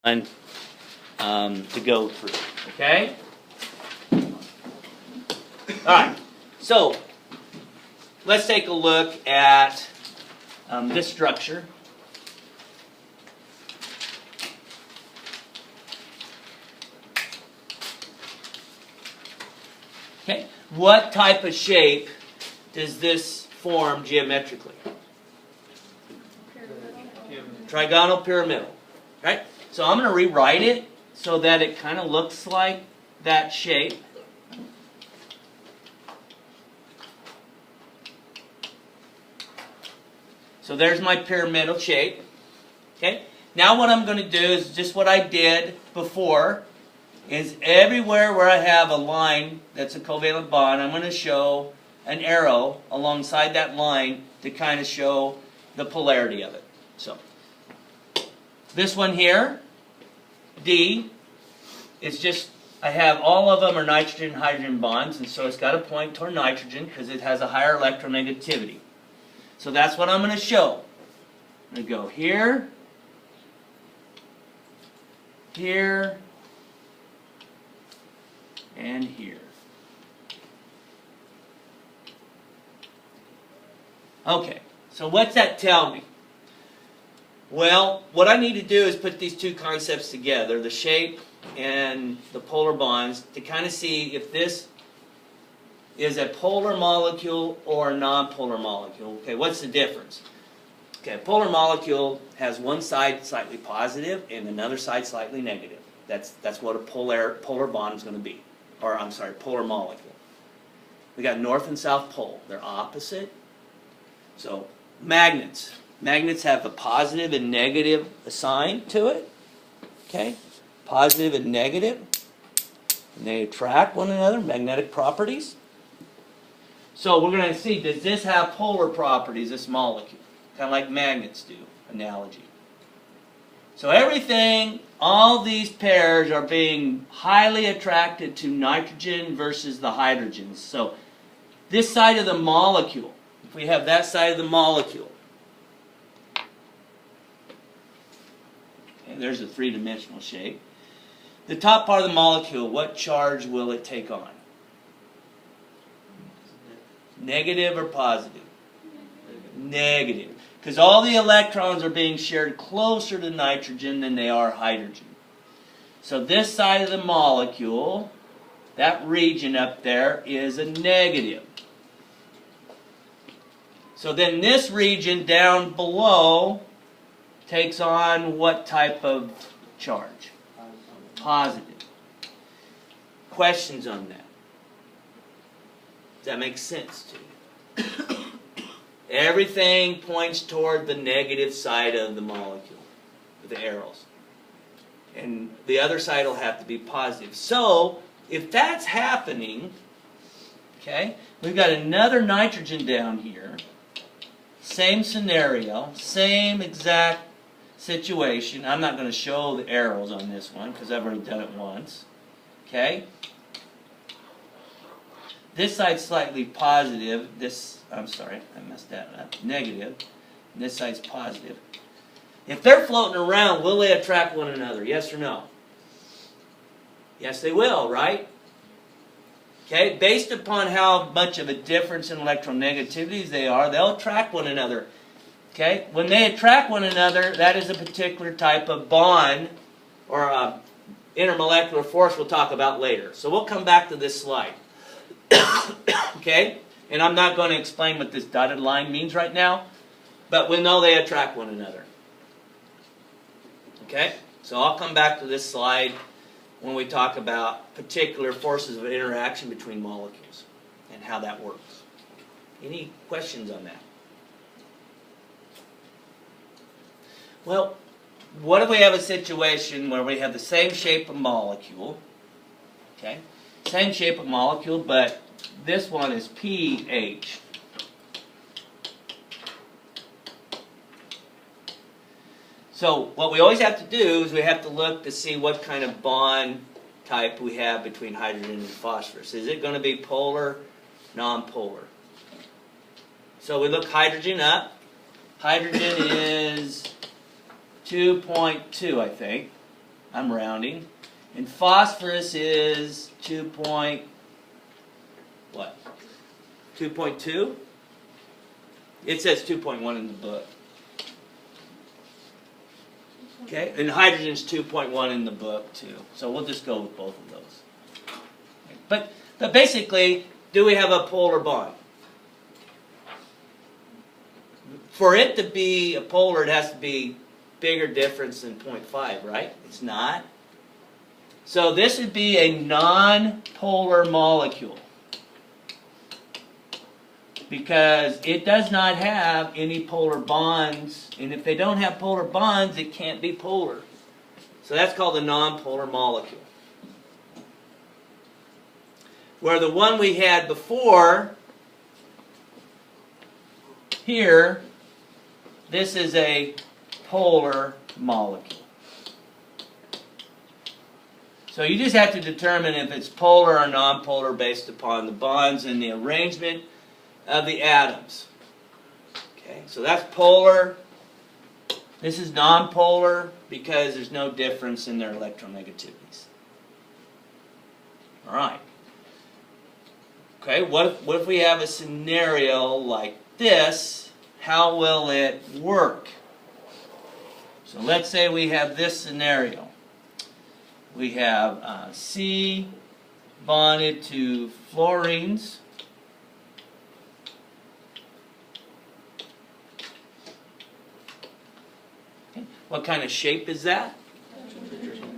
to go through. Okay? Alright, so let's take a look at this structure. Okay, what type of shape does this form geometrically? Trigonal pyramidal. Right? So I'm going to rewrite it so that it kind of looks like that shape. So there's my pyramidal shape. Okay? Now what I'm going to do is just what I did before, is everywhere where I have a line that's a covalent bond, I'm going to show an arrow alongside that line to kind of show the polarity of it. So this one here, D, it's just, I have all of them are nitrogen and hydrogen bonds, and so it's got to point toward nitrogen because it has a higher electronegativity. So that's what I'm going to show. I'm going to go here, here, and here. Okay, so what's that tell me? Well, what I need to do is put these two concepts together, the shape and the polar bonds, to kind of see if this is a polar molecule or a nonpolar molecule. Okay, what's the difference? Okay, a polar molecule has one side slightly positive and another side slightly negative. That's what a polar bond is going to be. Or, I'm sorry, polar molecule. We got north and south pole. They're opposite. So, magnets. Magnets have a positive and negative assigned to it. Okay? Positive and negative. And they attract one another, magnetic properties. So we're going to see, does this have polar properties, this molecule? Kind of like magnets do, analogy. So everything, all these pairs are being highly attracted to nitrogen versus the hydrogens. So this side of the molecule, if we have that side of the molecule, and there's a three-dimensional shape. The top part of the molecule, what charge will it take on? Negative or positive? Negative. Because all the electrons are being shared closer to nitrogen than they are hydrogen. So this side of the molecule, that region up there, is a negative. So then this region down below takes on what type of charge? Positive. Questions on that? Does that make sense to you? Everything points toward the negative side of the molecule, with the arrows. And the other side will have to be positive. So, if that's happening, okay, we've got another nitrogen down here. Same scenario, same exact situation. I'm not going to show the arrows on this one because I've already done it once. Okay? This side's slightly positive. I'm sorry, I messed that up. Negative. And this side's positive. If they're floating around, will they attract one another? Yes or no? Yes, they will, right? Okay, based upon how much of a difference in electronegativities they are, they'll attract one another. Okay, when they attract one another, that is a particular type of bond or intermolecular force we'll talk about later. So we'll come back to this slide. Okay, and I'm not going to explain what this dotted line means right now, but we know they attract one another. Okay, so I'll come back to this slide when we talk about particular forces of interaction between molecules and how that works. Any questions on that? Well, what if we have a situation where we have the same shape of molecule, okay? Same shape of molecule, but this one is pH. So what we always have to do is we have to look to see what kind of bond type we have between hydrogen and phosphorus. Is it going to be polar, nonpolar? So we look hydrogen up. Hydrogen is 2.2, I think. I'm rounding. And phosphorus is 2.2? It says 2.1 in the book. Okay, and hydrogen's 2.1 in the book too. So we'll just go with both of those. But basically, do we have a polar bond? For it to be a polar, it has to be bigger difference than 0.5, right? It's not. So this would be a non-polar molecule, because it does not have any polar bonds, and if they don't have polar bonds, it can't be polar. So that's called a non-polar molecule. Where the one we had before, here, this is a polar molecule. So you just have to determine if it's polar or non-polar based upon the bonds and the arrangement of the atoms. Okay, so that's polar. This is non-polar because there's no difference in their electronegativities. All right. Okay, what if we have a scenario like this? How will it work? So let's say we have this scenario. We have C bonded to fluorines. Okay. What kind of shape is that?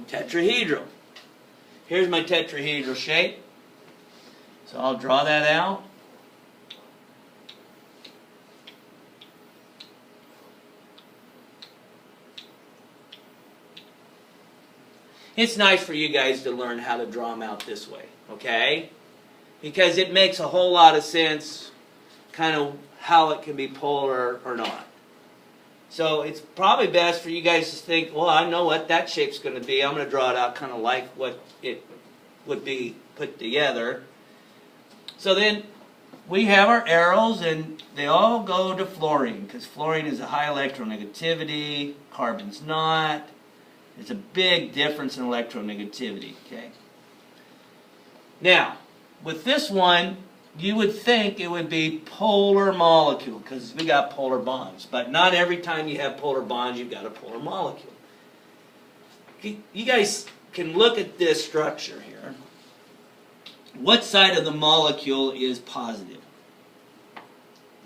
Tetrahedral. Here's my tetrahedral shape. So I'll draw that out. It's nice for you guys to learn how to draw them out this way, okay? Because it makes a whole lot of sense kind of how it can be polar or not. So it's probably best for you guys to think, well, I know what that shape's going to be. I'm going to draw it out kind of like what it would be put together. So then we have our arrows, and they all go to fluorine, because fluorine is a high electronegativity, carbon's not. There's a big difference in electronegativity, okay? Now, with this one, you would think it would be polar molecule, because we got polar bonds. But not every time you have polar bonds, you've got a polar molecule. You guys can look at this structure here. What side of the molecule is positive?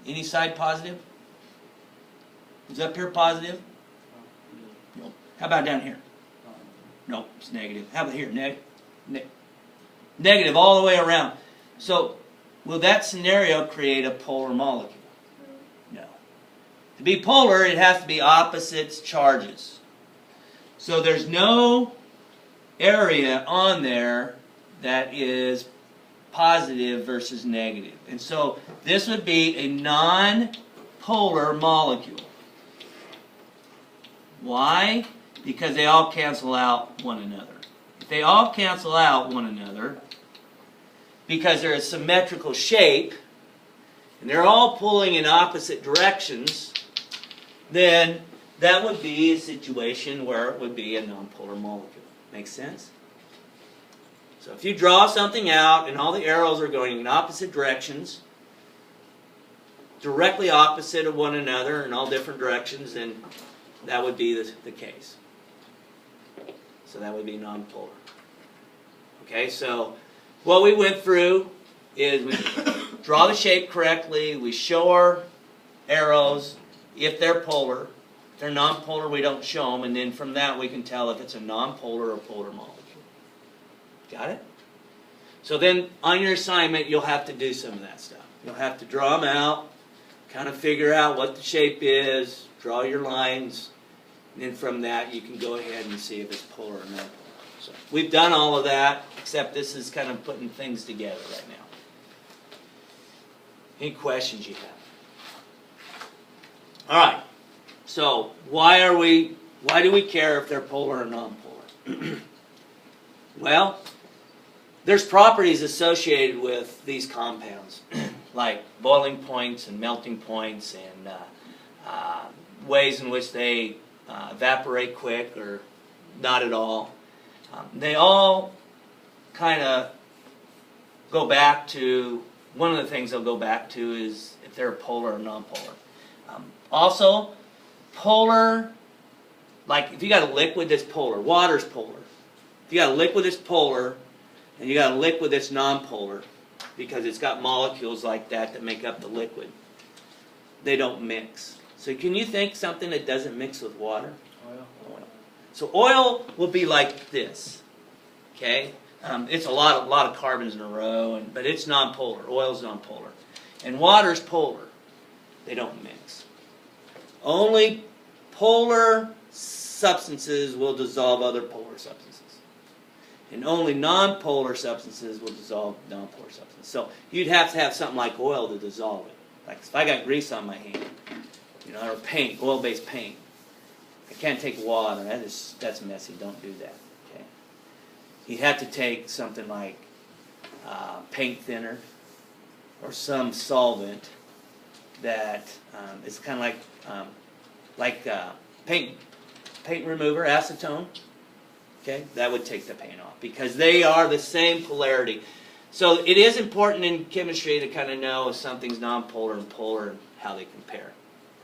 Any side positive? Is up here positive? No. How about down here? No, it's negative. How about here? Negative all the way around. So, will that scenario create a polar molecule? No. To be polar, it has to be opposites charges. So there's no area on there that is positive versus negative. And so this would be a non-polar molecule. Why? Because they all cancel out one another. If they all cancel out one another, because they're a symmetrical shape, and they're all pulling in opposite directions, then that would be a situation where it would be a nonpolar molecule. Make sense? So if you draw something out and all the arrows are going in opposite directions, directly opposite of one another in all different directions, then that would be the case. So that would be nonpolar. Okay, so what we went through is we draw the shape correctly, we show our arrows if they're polar. If they're nonpolar, we don't show them, and then from that we can tell if it's a nonpolar or polar molecule. Got it? So then on your assignment, you'll have to do some of that stuff. You'll have to draw them out, kind of figure out what the shape is, draw your lines, and then from that you can go ahead and see if it's polar or nonpolar. So we've done all of that, except this is kind of putting things together right now. Any questions you have? All right. So why do we care if they're polar or nonpolar? Well, there's properties associated with these compounds, like boiling points and melting points, and ways in which they evaporate quick or not at all. They all kind of go back to, one of the things they'll go back to is if they're polar or nonpolar. Also, polar, like if you got a liquid that's polar, water's polar. If you got a liquid that's polar, and you got a liquid that's nonpolar, because it's got molecules like that make up the liquid, they don't mix. So can you think something that doesn't mix with water? Oil. So oil will be like this. Okay? It's a lot of carbons in a row, but it's nonpolar. Oil's nonpolar. And water's polar. They don't mix. Only polar substances will dissolve other polar substances. And only nonpolar substances will dissolve nonpolar substances. So you'd have to have something like oil to dissolve it. Like if I got grease on my hand, or paint, oil-based paint, I can't take water. That's messy. Don't do that. Okay. You have to take something like paint thinner or some solvent that is kind of like paint remover, acetone. Okay, that would take the paint off because they are the same polarity. So it is important in chemistry to kind of know if something's nonpolar and polar and how they compare.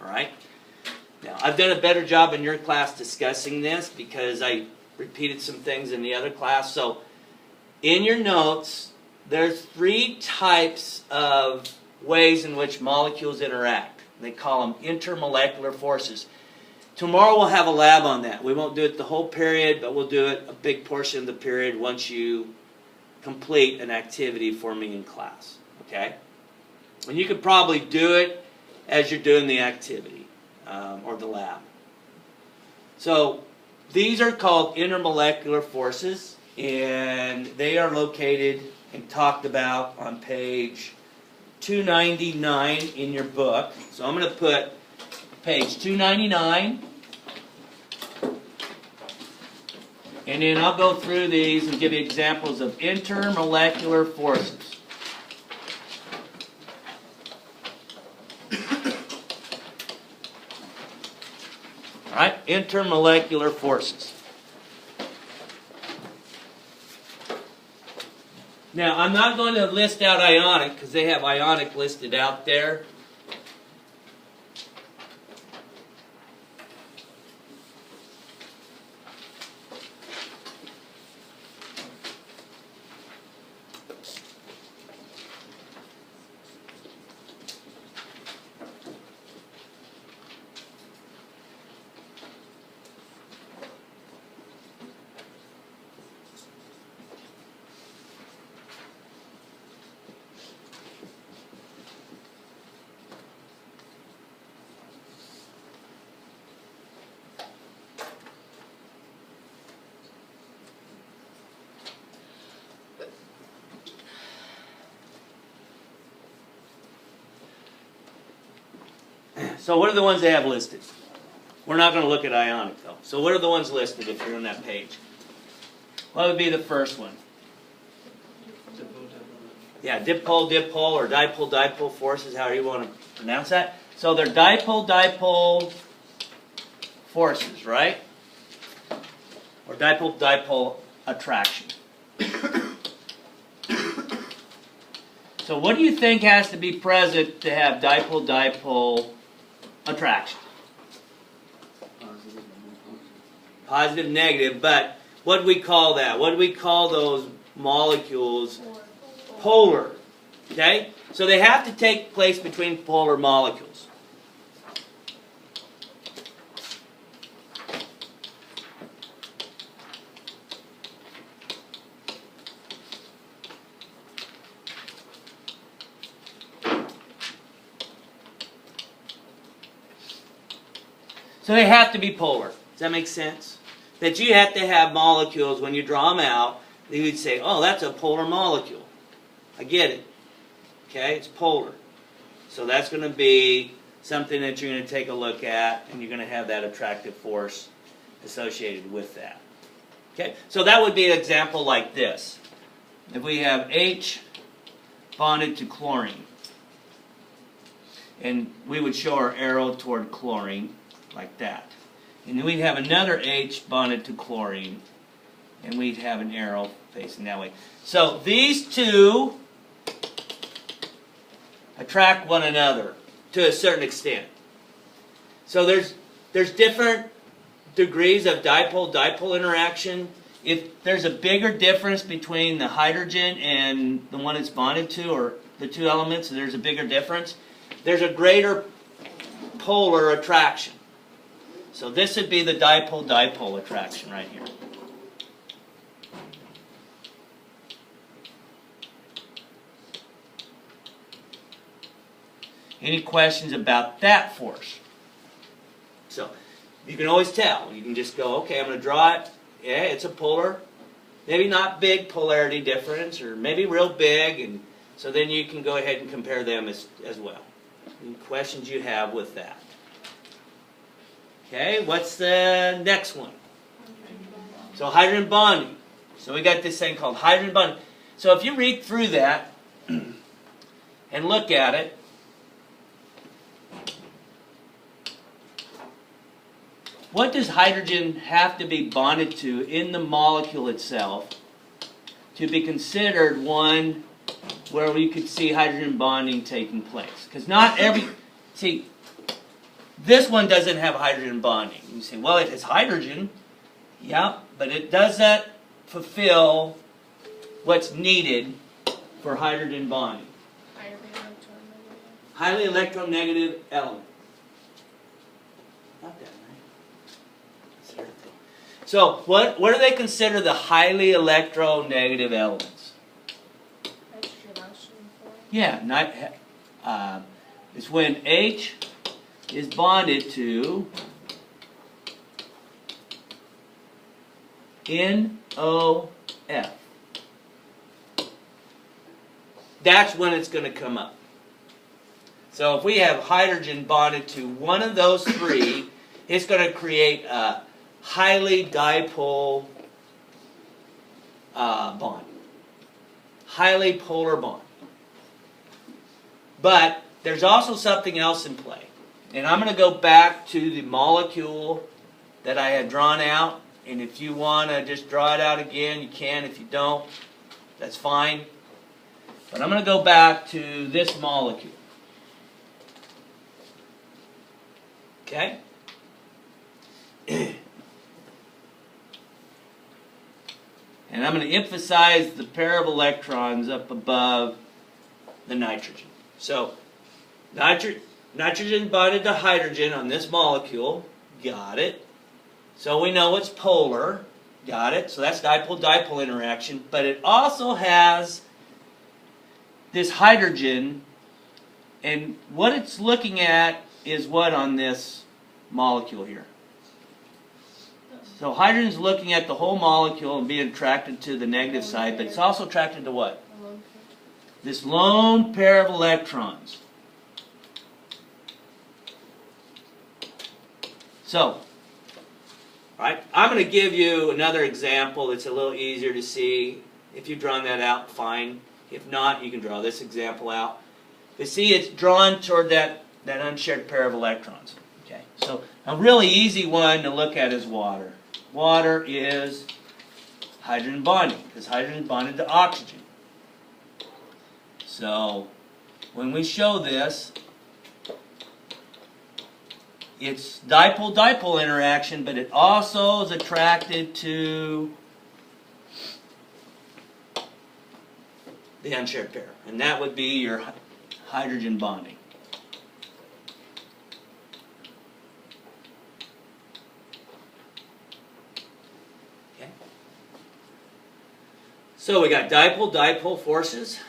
All right? Now, I've done a better job in your class discussing this because I repeated some things in the other class. So in your notes, there's 3 types of ways in which molecules interact. They call them intermolecular forces. Tomorrow we'll have a lab on that. We won't do it the whole period, but we'll do it a big portion of the period once you complete an activity for me in class. Okay? And you could probably do it as you're doing the activity or the lab. So these are called intermolecular forces, and they are located and talked about on page 299 in your book. So I'm going to put page 299, and then I'll go through these and give you examples of intermolecular forces. All right, intermolecular forces. Now, I'm not going to list out ionic because they have ionic listed out there. So what are the ones they have listed? We're not going to look at ionic though. So what are the ones listed if you're on that page? What would be the first one? Yeah, dipole or dipole forces, however you want to pronounce that. So they're dipole forces, right? Or dipole attraction. So what do you think has to be present to have dipole attraction? Positive, negative, but what do we call that? What do we call those molecules? Polar. Okay? So they have to take place between polar molecules. So they have to be polar. Does that make sense? That you have to have molecules, when you draw them out, you would say, oh, that's a polar molecule. I get it. Okay, it's polar. So that's going to be something that you're going to take a look at, and you're going to have that attractive force associated with that. Okay, so that would be an example like this. If we have H bonded to chlorine, and we would show our arrow toward chlorine, like that. And then we'd have another H bonded to chlorine, and we'd have an arrow facing that way. So these two attract one another to a certain extent. So there's different degrees of dipole-dipole interaction. If there's a bigger difference between the hydrogen and the one it's bonded to, or the two elements, there's a bigger difference, there's a greater polar attraction. So this would be the dipole-dipole attraction right here. Any questions about that force? So you can always tell. You can just go, okay, I'm going to draw it. Yeah, it's a polar. Maybe not big polarity difference, or maybe real big, and so then you can go ahead and compare them as well. Any questions you have with that? Okay, what's the next one? So hydrogen bonding. So we got this thing called hydrogen bonding. So if you read through that and look at it, what does hydrogen have to be bonded to in the molecule itself to be considered one where we could see hydrogen bonding taking place? Because not every... See, this one doesn't have hydrogen bonding. You say, well, it has hydrogen. Yeah, but it doesn't fulfill what's needed for hydrogen bonding. Highly electronegative element. Not that, right? So, what do they consider the highly electronegative elements? Yeah, it's when H is bonded to NOF. That's when it's going to come up. So if we have hydrogen bonded to one of those three, it's going to create a highly dipole bond. Highly polar bond. But there's also something else in play. And I'm going to go back to the molecule that I had drawn out. And if you want to just draw it out again, you can. If you don't, that's fine. But I'm going to go back to this molecule. Okay? And I'm going to emphasize the pair of electrons up above the nitrogen. So, nitrogen bonded to hydrogen on this molecule. Got it. So we know it's polar. Got it. So that's dipole-dipole interaction. But it also has this hydrogen. And what it's looking at is what on this molecule here? So hydrogen's looking at the whole molecule and being attracted to the negative side, but it's also attracted to what? This lone pair of electrons. So, right, I'm going to give you another example that's a little easier to see. If you've drawn that out, fine. If not, you can draw this example out. But see, it's drawn toward that unshared pair of electrons. Okay, so a really easy one to look at is water. Water is hydrogen bonding, because hydrogen is bonded to oxygen. So, when we show this, it's dipole-dipole interaction, but it also is attracted to the unshared pair. And that would be your hydrogen bonding. Okay. So we got dipole-dipole forces.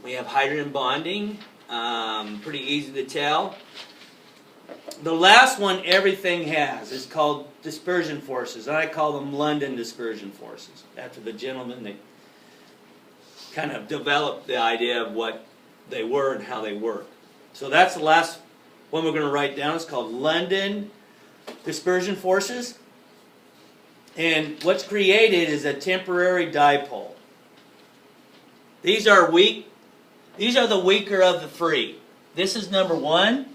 We have hydrogen bonding. Pretty easy to tell. The last one everything has is called dispersion forces. I call them London dispersion forces, after the gentleman that kind of developed the idea of what they were and how they work. So that's the last one we're going to write down. It's called London dispersion forces. And what's created is a temporary dipole. These are weak. These are the weaker of the three. This is number one.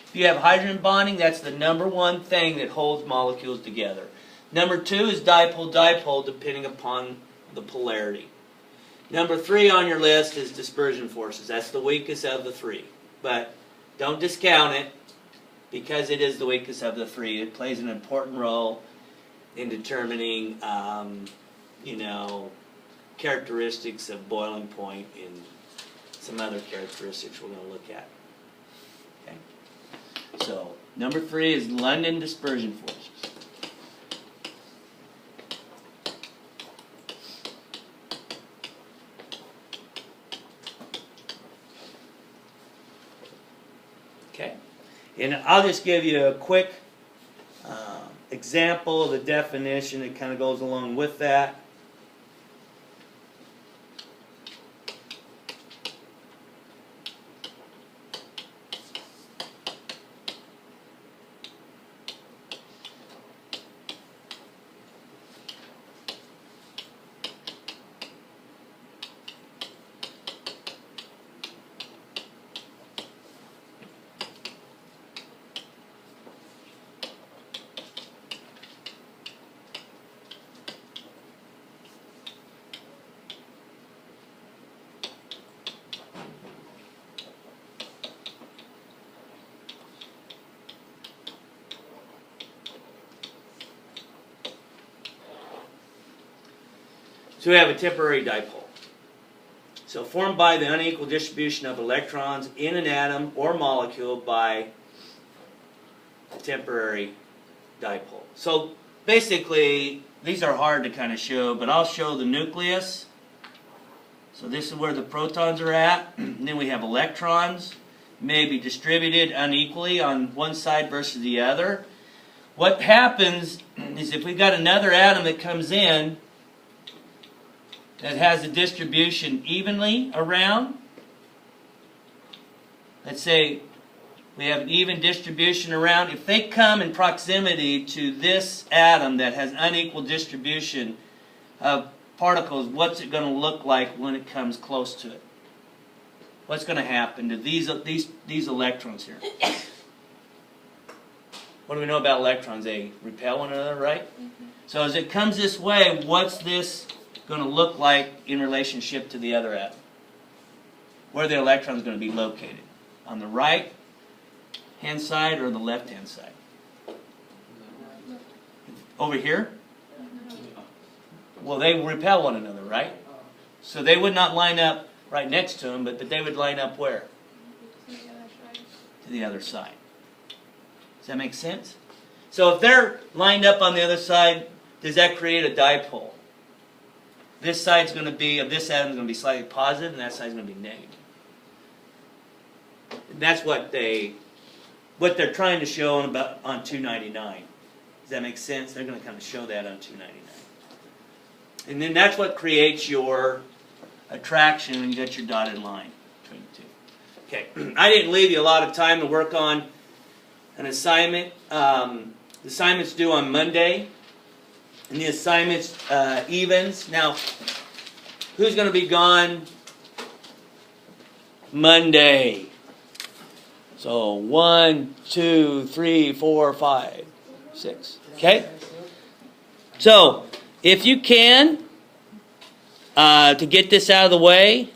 If you have hydrogen bonding, that's the number one thing that holds molecules together. Number 2 is dipole-dipole, depending upon the polarity. Number 3 on your list is dispersion forces. That's the weakest of the 3. But don't discount it, because it is the weakest of the 3. It plays an important role in determining, characteristics of boiling point and some other characteristics we're going to look at. Okay? So, number 3 is London dispersion forces. Okay? And I'll just give you a quick example of the definition that kind of goes along with that. So we have a temporary dipole. So formed by the unequal distribution of electrons in an atom or molecule by a temporary dipole. So basically, these are hard to kind of show, but I'll show the nucleus. So this is where the protons are at. And then we have electrons, maybe distributed unequally on one side versus the other. What happens is if we got another atom that comes in that has a distribution evenly around, let's say we have an even distribution around, if they come in proximity to this atom that has unequal distribution of particles, what's it going to look like when it comes close to it? What's going to happen to these electrons here? What do we know about electrons? They repel one another, right? Mm-hmm. So as it comes this way, what's this going to look like in relationship to the other atom? Where are the electrons going to be located? On the right hand side or the left hand side? Over here? Well, they repel one another, right? So they would not line up right next to them, but they would line up where? To the other side. Does that make sense? So if they're lined up on the other side, does that create a dipole? This side's going to be, of this atom is going to be slightly positive, and that side's going to be negative. And that's what they're trying to show on 299. Does that make sense? They're going to kind of show that on 299. And then that's what creates your attraction when you get your dotted line between the two. Okay, I didn't leave you a lot of time to work on an assignment. The assignment's due on Monday. And the assignment's evens. Now, who's going to be gone Monday? So 1, 2, 3, 4, 5, 6. Okay? So, if you can, to get this out of the way,